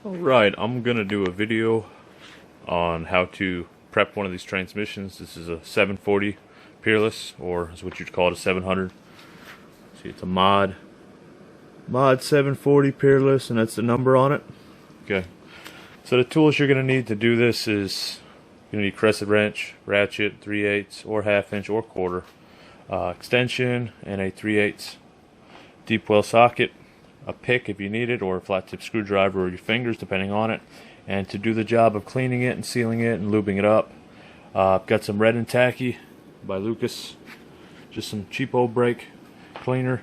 Alright, I'm gonna do a video on how to prep one of these transmissions. This is a 740 Peerless, or is what you'd call it, a 700. See, it's a mod 740 Peerless, and that's the number on it. Okay, so the tools you're gonna need to do this is you're gonna need crescent wrench, ratchet, 3/8 or 1/2 inch or quarter, extension, and a 3/8 deep well socket, a pick if you need it, or a flat tip screwdriver, or your fingers depending on it. And to do the job of cleaning it and sealing it and lubing it up, I've got some Red and Tacky by Lucas, just some cheap old brake cleaner,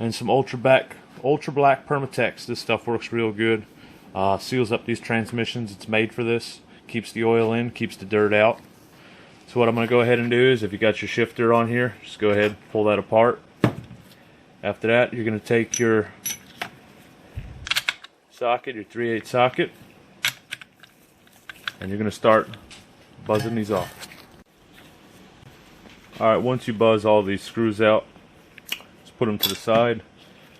and some ultra black Permatex. This stuff works real good, seals up these transmissions. It's made for this, keeps the oil in, keeps the dirt out. So what I'm going to go ahead and do is, if you got your shifter on here, just go ahead, pull that apart. After that, you're going to take your socket, your 3/8 socket, and you're going to start buzzing these off. Alright, once you buzz all these screws out, just put them to the side.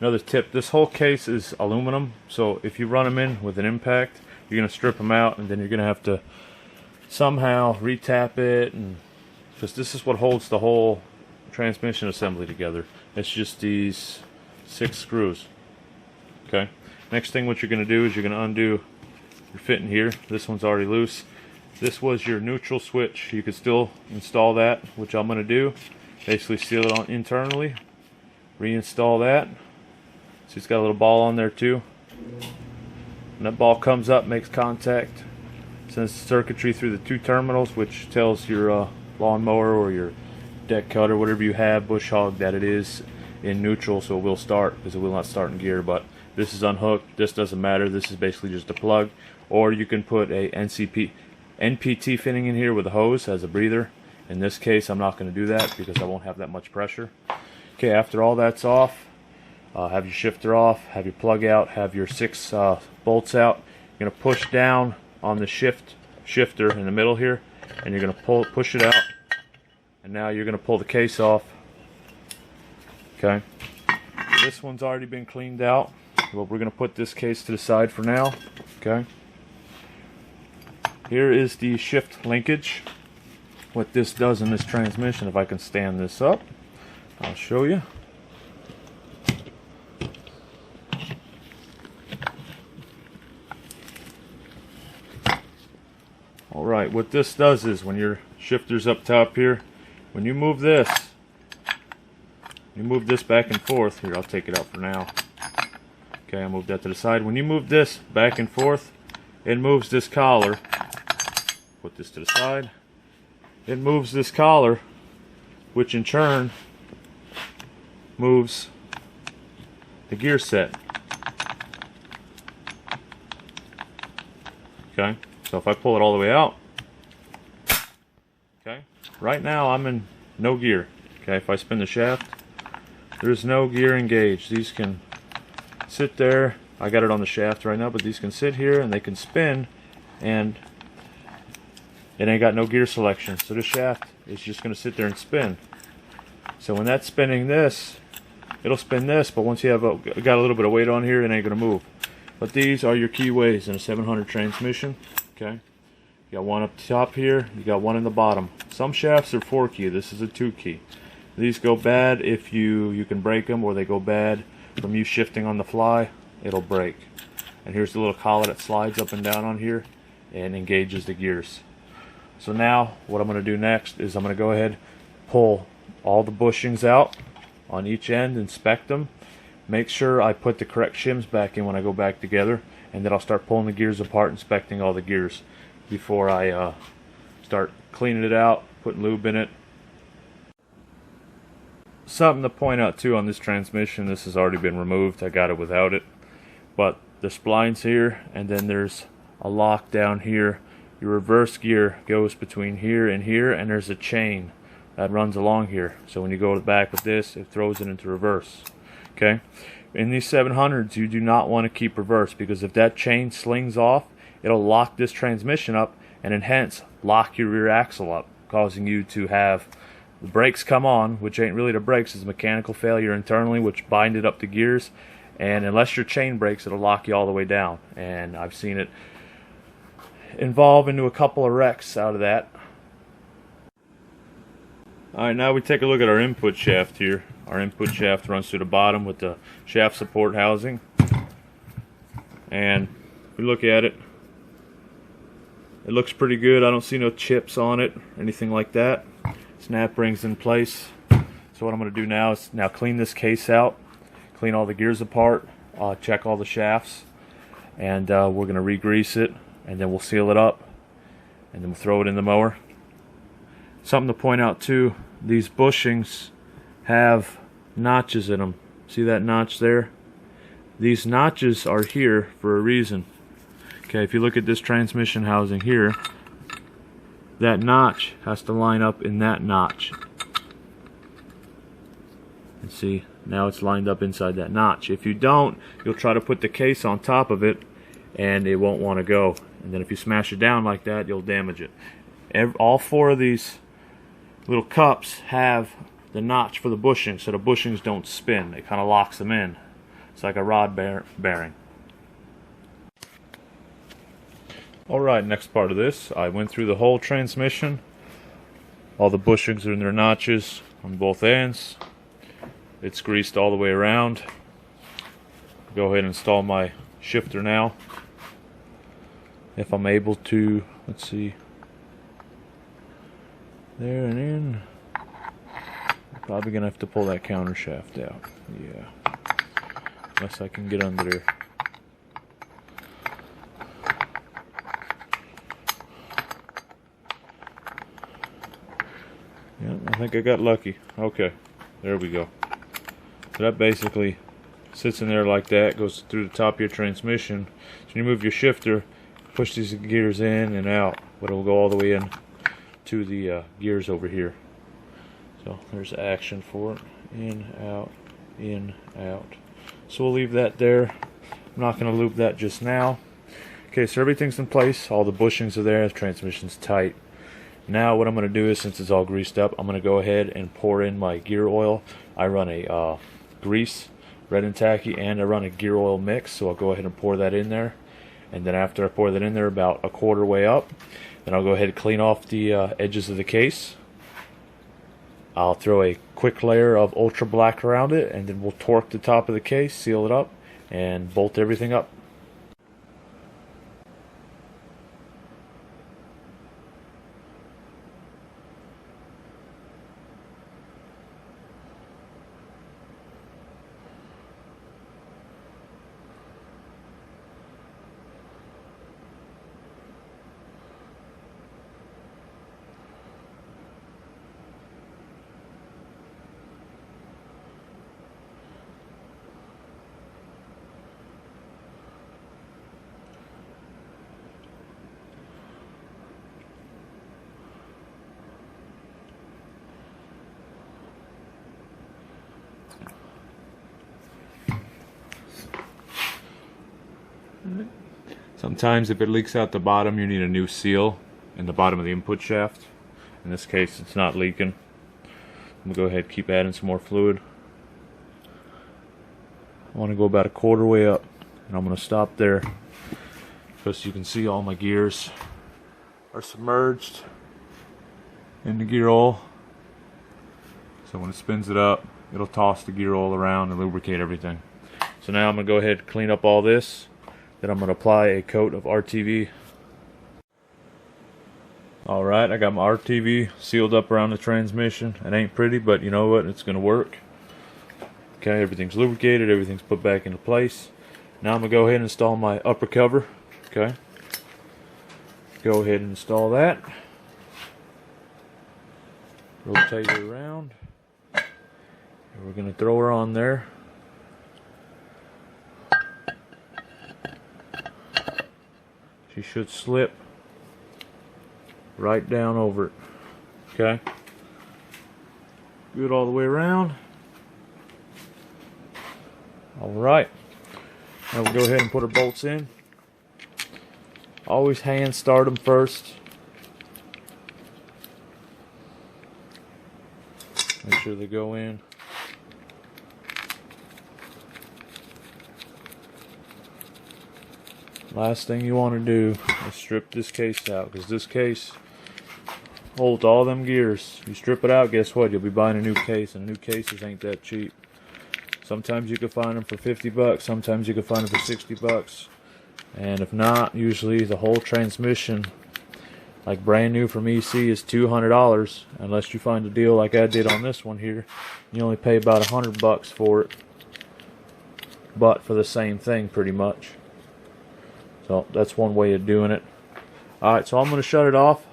Another tip, this whole case is aluminum, so if you run them in with an impact, you're going to strip them out, and then you're going to have to somehow retap it, and because this is what holds the whole transmission assembly together. It's just these 6 screws. Okay. Next thing, what you're going to do is you're going to undo your fitting here. This one's already loose. This was your neutral switch. You could still install that, which I'm going to do. Basically seal it on internally. Reinstall that. So it's got a little ball on there too. When that ball comes up, makes contact, sends circuitry through the 2 terminals, which tells your lawnmower or your deck cutter, whatever you have, bush hog, that it is in neutral, so it will start, because it will not start in gear. But this is unhooked. This doesn't matter. This is basically just a plug. Or you can put a NPT fitting in here with a hose as a breather. In this case, I'm not going to do that because I won't have that much pressure. Okay, after all that's off, have your shifter off, have your plug out, have your 6 bolts out. You're going to push down on the shifter in the middle here, and you're going to push it out. And now you're going to pull the case off. Okay, this one's already been cleaned out, but we're going to put this case to the side for now. Okay, here is the shift linkage. What this does in this transmission, if I can stand this up, I'll show you. Alright, what this does is, when your shifter's up top here, when you move this back and forth, here, I'll take it out for now. Okay, I moved that to the side. When you move this back and forth, it moves this collar. Put this to the side. It moves this collar, which in turn moves the gear set. Okay, so if I pull it all the way out, okay, right now I'm in no gear. Okay, if I spin the shaft, there's no gear engaged. These can sit there. I got it on the shaft right now, but these can sit here and they can spin, and it ain't got no gear selection. So the shaft is just going to sit there and spin. So when that's spinning this, it'll spin this, but once you have got a little bit of weight on here, it ain't going to move. But these are your keyways in a 700 transmission. Okay, you got one up top here, you got one in the bottom. Some shafts are 4 key. This is a 2 key. These go bad if you can break them, or they go bad from you shifting on the fly. It'll break. And here's the little collar that slides up and down on here and engages the gears. So now what I'm going to do next is I'm going to go ahead, pull all the bushings out on each end, inspect them, make sure I put the correct shims back in when I go back together, and then I'll start pulling the gears apart, inspecting all the gears before I start cleaning it out, putting lube in it. Something to point out too on this transmission, this has already been removed. I got it without it, but the splines here, and then there's a lock down here. Your reverse gear goes between here, and there's a chain that runs along here. So when you go to the back with this, it throws it into reverse. Okay, in these 700s, you do not want to keep reverse, because if that chain slings off, it'll lock this transmission up, and hence lock your rear axle up, causing you to have the brakes come on, which ain't really the brakes, it's mechanical failure internally, which binded up the gears, and unless your chain breaks, it'll lock you all the way down. And I've seen it involve into a couple of wrecks out of that. Alright, now we take a look at our input shaft here. Our input shaft runs through the bottom with the shaft support housing. And if we look at it, it looks pretty good. I don't see no chips on it, anything like that. Snap rings in place. So what I'm going to do now is clean this case out, clean all the gears apart, check all the shafts, and we're going to re-grease it, and then we'll seal it up, and then we'll throw it in the mower. Something to point out too, these bushings have notches in them. See that notch there? These notches are here for a reason. Okay, if you look at this transmission housing here, that notch has to line up in that notch. And see, now it's lined up inside that notch. If you don't, you'll try to put the case on top of it and it won't want to go. And then if you smash it down like that, you'll damage it. All four of these little cups have the notch for the bushings, so the bushings don't spin. It kind of locks them in. It's like a rod bearing. Alright, next part of this, I went through the whole transmission. All the bushings are in their notches on both ends. It's greased all the way around. Go ahead and install my shifter now. If I'm able to, let's see, there and in. I'm probably gonna have to pull that counter shaft out. Yeah, unless I can get under there. Yeah, I think I got lucky. Okay, there we go. So that basically sits in there like that, goes through the top of your transmission. So you move your shifter, push these gears in and out, but it will go all the way in to the gears over here. So there's action for it. In, out. So we'll leave that there. I'm not going to loop that just now. Okay, so everything's in place. All the bushings are there. The transmission's tight. Now what I'm going to do is, since it's all greased up, I'm going to go ahead and pour in my gear oil. I run a grease, red and tacky, and I run a gear oil mix. So I'll go ahead and pour that in there. And then after I pour that in there about a quarter way up, then I'll go ahead and clean off the edges of the case. I'll throw a quick layer of ultra black around it, and then we'll torque the top of the case, seal it up, and bolt everything up. Sometimes if it leaks out the bottom, you need a new seal in the bottom of the input shaft. In this case, it's not leaking. I'm going to go ahead and keep adding some more fluid. I want to go about a quarter way up, and I'm going to stop there because you can see all my gears are submerged in the gear oil. So when it spins it up, it'll toss the gear oil around and lubricate everything. So now I'm going to go ahead and clean up all this. Then I'm going to apply a coat of RTV. Alright, I got my RTV sealed up around the transmission. It ain't pretty, but you know what? It's going to work. Okay, everything's lubricated, everything's put back into place. Now I'm going to go ahead and install my upper cover. Okay. Go ahead and install that. Rotate it around. And we're going to throw her on there. She should slip right down over it. Okay. Good all the way around. Alright. Now we'll go ahead and put our bolts in. Always hand start them first. Make sure they go in. last thing you want to do is strip this case out, because this case holds all them gears. You strip it out, guess what? You'll be buying a new case, and new cases ain't that cheap. Sometimes you can find them for 50 bucks, sometimes you can find them for 60 bucks. And if not, usually the whole transmission, like brand new from EC, is $200, unless you find a deal like I did on this one here. You only pay about 100 bucks for it, but for the same thing pretty much. So that's one way of doing it. Alright, so I'm going to shut it off.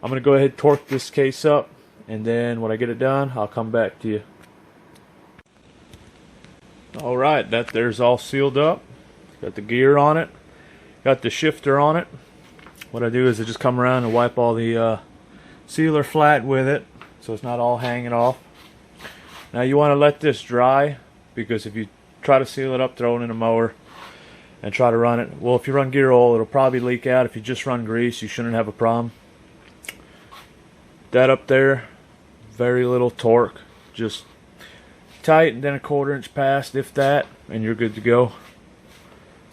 I'm going to go ahead and torque this case up, and then when I get it done, I'll come back to you. Alright, that there's all sealed up. Got the gear on it. Got the shifter on it. What I do is I just come around and wipe all the sealer flat with it, so it's not all hanging off. Now you want to let this dry, because if you try to seal it up, throw it in a mower and try to run it, well, if you run gear oil, it'll probably leak out. If you just run grease, you shouldn't have a problem. That up there, very little torque, just tight and then a 1/4 inch past, if that, and you're good to go.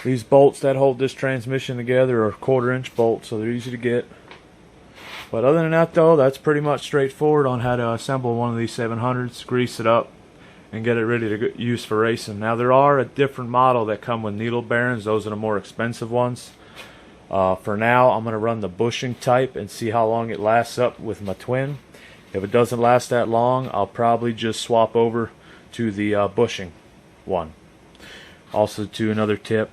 These bolts that hold this transmission together are 1/4 inch bolts, so they're easy to get. But other than that though, that's pretty much straightforward on how to assemble one of these 700s, grease it up, and get it ready to use for racing. Now there are a different model that come with needle bearings. Those are the more expensive ones. For now, I'm going to run the bushing type and see how long it lasts up with my twin. If it doesn't last that long, I'll probably just swap over to the bushing one. Also, to another tip,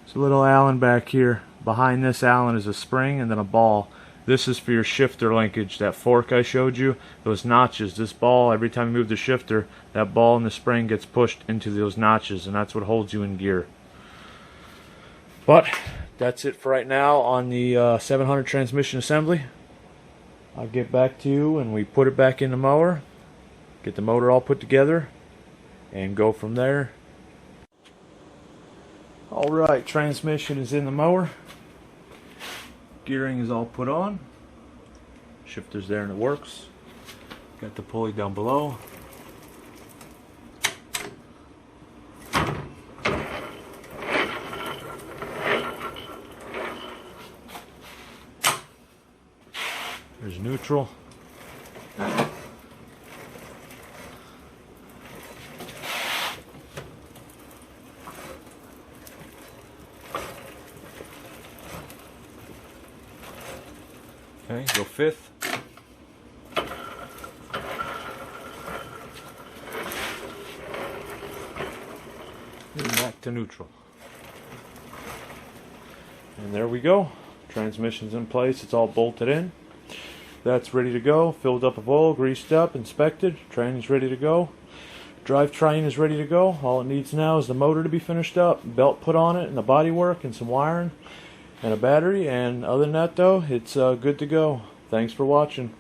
there's a little Allen back here. Behind this Allen is a spring and then a ball. This is for your shifter linkage. That fork I showed you, those notches, this ball, every time you move the shifter, that ball and the spring gets pushed into those notches, and that's what holds you in gear. But that's it for right now on the 700 transmission assembly. I'll get back to you when we put it back in the mower, get the motor all put together, and go from there. Alright, transmission is in the mower. Gearing is all put on. Shifter's there and it works. Got the pulley down below. There's neutral. Okay, go fifth. And back to neutral. And there we go. Transmission's in place. It's all bolted in. That's ready to go. Filled up with oil, greased up, inspected. Train is ready to go. Drivetrain is ready to go. All it needs now is the motor to be finished up, belt put on it, and the body work, and some wiring, and a battery. And other than that, though, it's good to go. Thanks for watching.